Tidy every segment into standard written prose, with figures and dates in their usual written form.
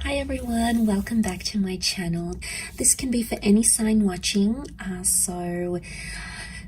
Hi everyone, welcome back to my channel. This can be for any sign watching, so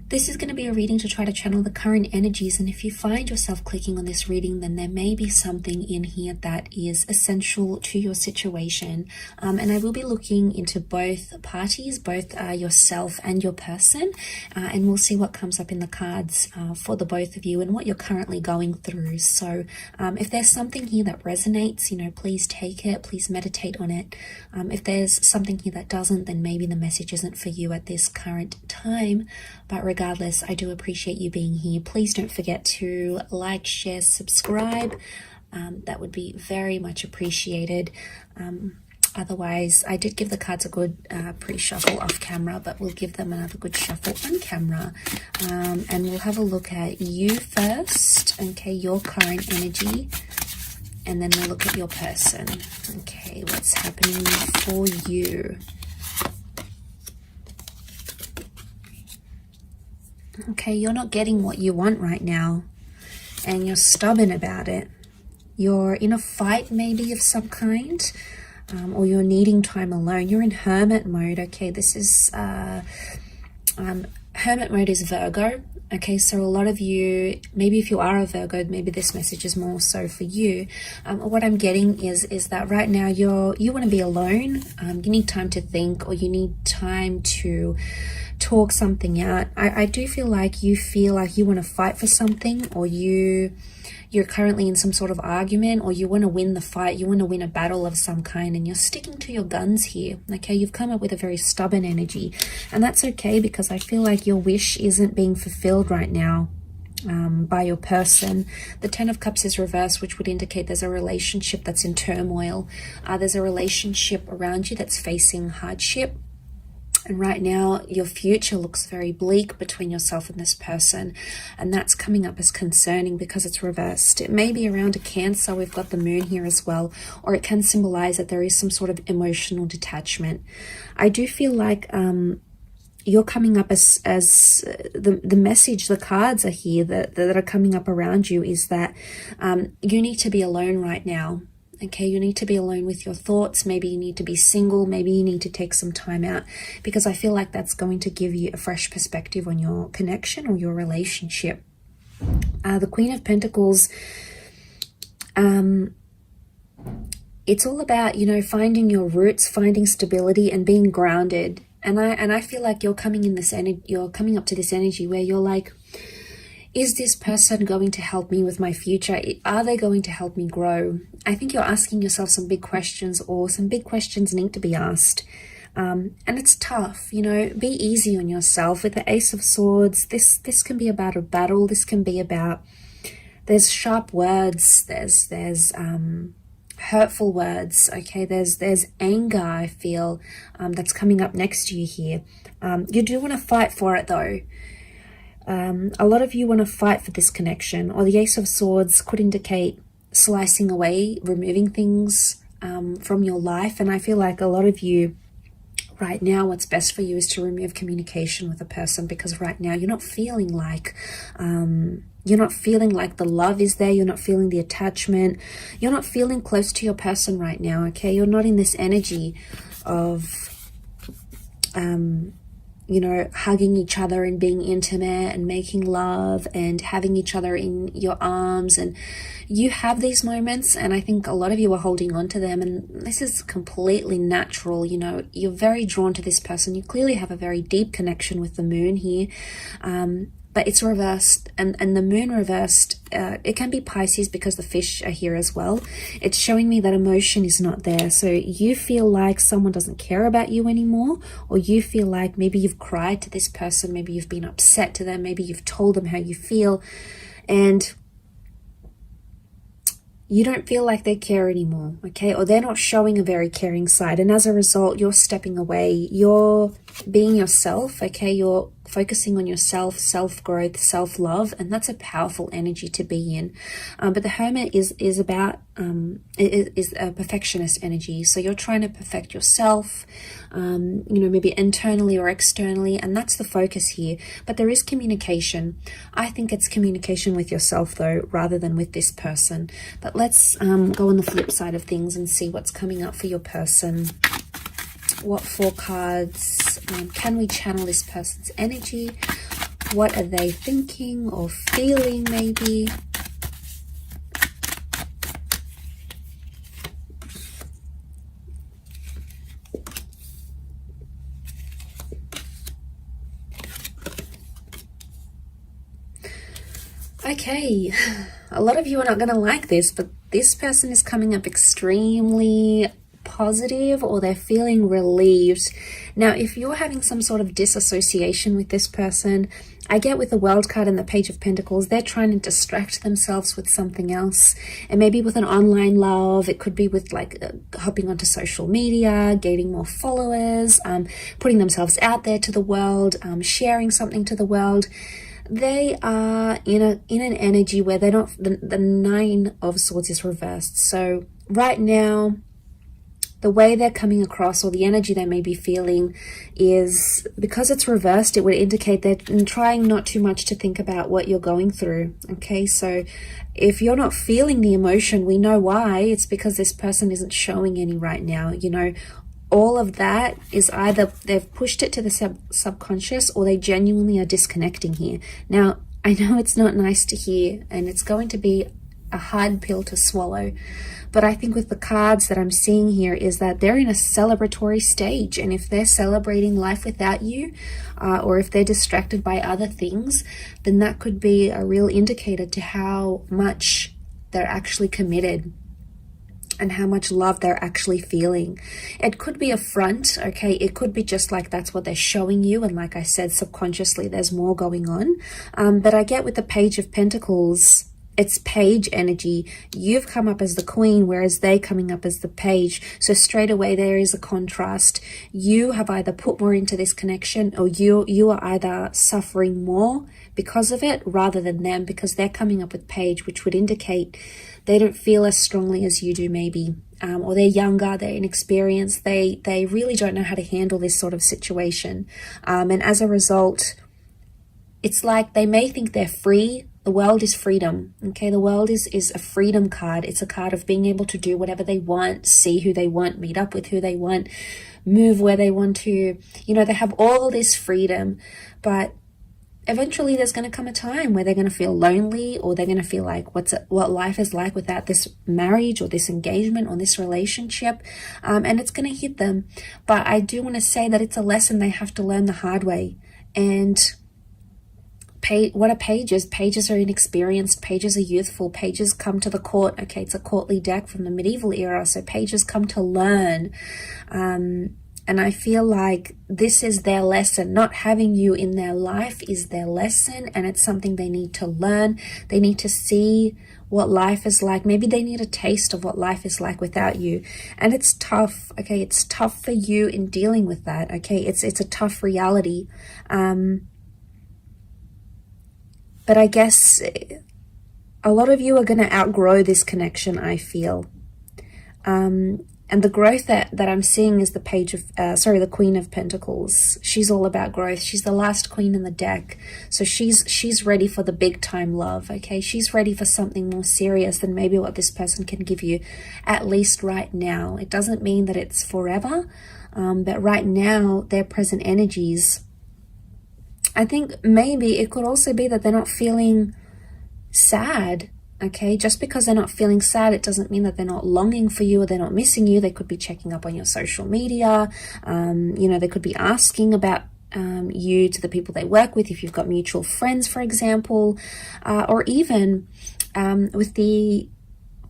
this is going to be a reading to try to channel the current energies, and if you find yourself clicking on this reading, then there may be something in here that is essential to your situation. And I will be looking into both parties, both yourself and your person, and we'll see what comes up in the cards for the both of you and what you're currently going through. So if there's something here that resonates, please take it, please meditate on it. If there's something here that doesn't, then maybe the message isn't for you at this current time. But regardless, I do appreciate you being here. Please don't forget to like, share, subscribe. That would be very much appreciated. Otherwise, I did give the cards a good pre-shuffle off camera, but we'll give them another good shuffle on camera. And we'll have a look at you first, okay, your current energy. And then we'll look at your person. Okay, what's happening for you? Okay, you're not getting what you want right now, and you're stubborn about it. You're in a fight maybe of some kind, or you're needing time alone. You're in hermit mode, okay? This is, hermit mode is Virgo, okay? So a lot of you, maybe if you are a Virgo, maybe this message is more so for you. What I'm getting is that right now you want to be alone. You need time to think, or you need time to talk something out. I do feel like you want to fight for something, or you're currently in some sort of argument, or you want to win the fight, you want to win a battle of some kind, and you're sticking to your guns here, okay? You've come up with a very stubborn energy, and that's okay, because I feel like your wish isn't being fulfilled right now by your person. The Ten of Cups is reversed, which would indicate there's a relationship that's in turmoil. There's a relationship around you that's facing hardship. And right now, your future looks very bleak between yourself and this person. And that's coming up as concerning because it's reversed. It may be around a Cancer. We've got the moon here as well. Or it can symbolize that there is some sort of emotional detachment. I do feel like you're coming up as the message, the cards are here that are coming up around you is that you need to be alone right now. Okay, you need to be alone with your thoughts. Maybe you need to be single. Maybe you need to take some time out, because I feel like that's going to give you a fresh perspective on your connection or your relationship. The Queen of Pentacles, it's all about, finding your roots, finding stability and being grounded. And I feel like you're coming up to this energy where you're like, is this person going to help me with my future? Are they going to help me grow? I think you're asking yourself some big questions, or some big questions need to be asked. And it's tough, be easy on yourself. With the Ace of Swords, this can be about a battle. This can be about, there's sharp words, there's hurtful words, okay? There's anger, I feel, that's coming up next to you here. You do want to fight for it though. A lot of you want to fight for this connection, or the Ace of Swords could indicate slicing away, removing things from your life. And I feel like a lot of you right now, what's best for you is to remove communication with a person, because right now you're not feeling like the love is there. You're not feeling the attachment. You're not feeling close to your person right now, okay? You're not in this energy of hugging each other and being intimate and making love and having each other in your arms. And you have these moments, and I think a lot of you are holding on to them, and this is completely natural. You're very drawn to this person. You clearly have a very deep connection with the moon here. But it's reversed, and the moon reversed, it can be Pisces because the fish are here as well. It's showing me that emotion is not there. So you feel like someone doesn't care about you anymore, or you feel like maybe you've cried to this person, maybe you've been upset to them, maybe you've told them how you feel, and you don't feel like they care anymore, okay? Or they're not showing a very caring side, and as a result, you're stepping away. You're being yourself, okay? You're focusing on yourself, self-growth, self-love, and that's a powerful energy to be in. But the Hermit is about is a perfectionist energy. So you're trying to perfect yourself, maybe internally or externally, and that's the focus here. But there is communication. I think it's communication with yourself though, rather than with this person. But let's go on the flip side of things and see what's coming up for your person. What 4 cards can we channel this person's energy? What are they thinking or feeling maybe? Okay, a lot of you are not going to like this, but this person is coming up extremely positive, or they're feeling relieved. Now, if you're having some sort of disassociation with this person, I get with the World card and the Page of Pentacles, they're trying to distract themselves with something else. And maybe with an online love, it could be with like hopping onto social media, gaining more followers, putting themselves out there to the world, sharing something to the world. They are in an energy where they're not, the 9 of Swords is reversed. So right now, the way they're coming across, or the energy they may be feeling, is because it's reversed, it would indicate they're trying not too much to think about what you're going through. Okay, so if you're not feeling the emotion, we know why. It's because this person isn't showing any right now. All of that is either they've pushed it to the subconscious, or they genuinely are disconnecting here. Now, I know it's not nice to hear, and it's going to be a hard pill to swallow, but I think with the cards that I'm seeing here is that they're in a celebratory stage, and if they're celebrating life without you, or if they're distracted by other things, then that could be a real indicator to how much they're actually committed and how much love they're actually feeling. It could be a front, okay? It could be just like that's what they're showing you, and like I said, subconsciously there's more going on. But I get with the Page of Pentacles, it's page energy. You've come up as the queen, whereas they coming up as the page. So straight away there is a contrast. You have either put more into this connection, or you are either suffering more because of it rather than them, because they're coming up with page, which would indicate they don't feel as strongly as you do maybe. Or they're younger, they're inexperienced, they really don't know how to handle this sort of situation. And as a result, it's like they may think they're free. The world is freedom, okay? The world is a freedom card. It's a card of being able to do whatever they want, see who they want, meet up with who they want, move where they want to. They have all this freedom, but eventually there's going to come a time where they're going to feel lonely, or they're going to feel like what life is like without this marriage or this engagement or this relationship, and it's going to hit them. But I do want to say that it's a lesson they have to learn the hard way. And what are pages? Pages are inexperienced. Pages are youthful. Pages come to the court. Okay, it's a courtly deck from the medieval era. So pages come to learn. And I feel like this is their lesson. Not having you in their life is their lesson. And it's something they need to learn. They need to see what life is like. Maybe they need a taste of what life is like without you. And it's tough. Okay, it's tough for you in dealing with that. Okay, it's a tough reality. But I guess a lot of you are going to outgrow this connection, I feel. And the growth that I'm seeing is the Queen of Pentacles. She's all about growth. She's the last queen in the deck. So she's ready for the big time love, okay? She's ready for something more serious than maybe what this person can give you, at least right now. It doesn't mean that it's forever, but right now, their present energies, I think maybe it could also be that they're not feeling sad, okay? Just because they're not feeling sad, it doesn't mean that they're not longing for you or they're not missing you. They could be checking up on your social media. They could be asking about you to the people they work with, if you've got mutual friends, for example. Or even with the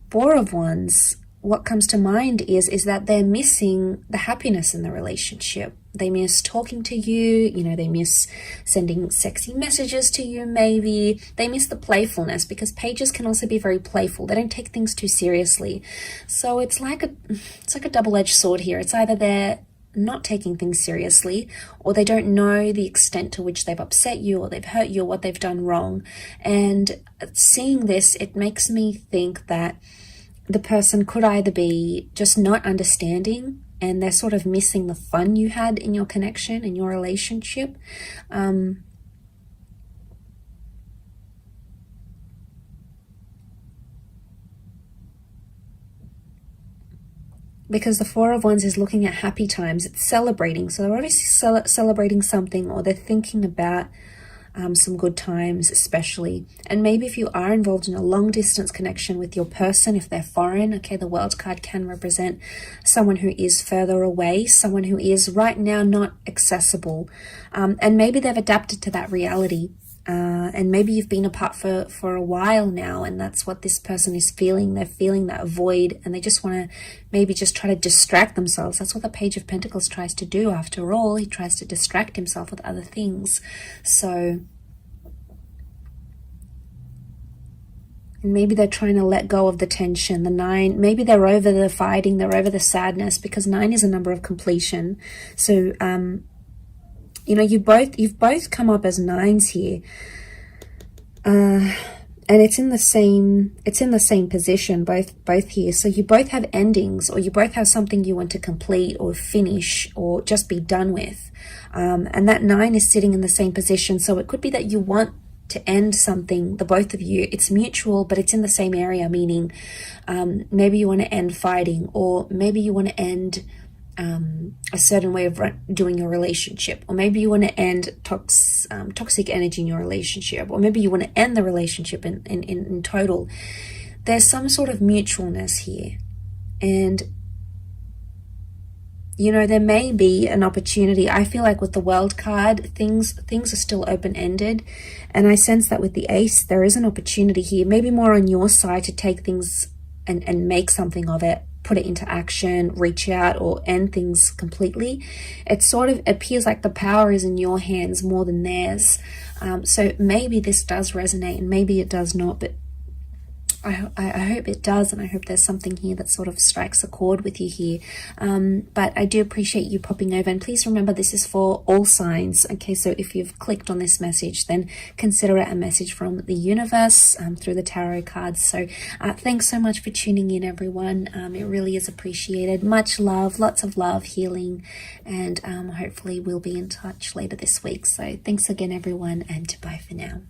Four of Wands, what comes to mind is that they're missing the happiness in the relationship. They miss talking to you, they miss sending sexy messages to you maybe. They miss the playfulness, because pages can also be very playful. They don't take things too seriously. So it's like a double-edged sword here. It's either they're not taking things seriously, or they don't know the extent to which they've upset you or they've hurt you or what they've done wrong. And seeing this, it makes me think that the person could either be just not understanding and they're sort of missing the fun you had in your connection, in your relationship. Because the Four of Wands is looking at happy times. It's celebrating. So they're obviously celebrating something, or they're thinking about some good times especially. And maybe if you are involved in a long distance connection with your person, if they're foreign, okay, the World card can represent someone who is further away, someone who is right now not accessible. And maybe they've adapted to that reality. And maybe you've been apart for a while now, and that's what this person is feeling. They're feeling that void, and they just want to maybe just try to distract themselves. That's what the Page of Pentacles tries to do. After all, he tries to distract himself with other things. So, and maybe they're trying to let go of the tension. The 9, maybe they're over the fighting, they're over the sadness, because 9 is a number of completion. So, you know, you've both come up as 9s here, and it's in the same position, both here. So you both have endings, or you both have something you want to complete or finish or just be done with, and that 9 is sitting in the same position. So it could be that you want to end something, the both of you. It's mutual, but it's in the same area, meaning maybe you want to end fighting, or maybe you want to end a certain way of doing your relationship, or maybe you want to end toxic energy in your relationship, or maybe you want to end the relationship in total. There's some sort of mutualness here, and you know, there may be an opportunity. I feel like with the World card, things are still open-ended, and I sense that with the Ace there is an opportunity here, maybe more on your side, to take things and make something of it, put it into action, reach out, or end things completely. It sort of appears like the power is in your hands more than theirs. So maybe this does resonate, and maybe it does not, but I hope it does, and I hope there's something here that sort of strikes a chord with you here. But I do appreciate you popping over, and please remember this is for all signs. Okay, so if you've clicked on this message, then consider it a message from the universe through the tarot cards. So thanks so much for tuning in, everyone. It really is appreciated. Much love, lots of love, healing, and hopefully we'll be in touch later this week. So thanks again, everyone, and bye for now.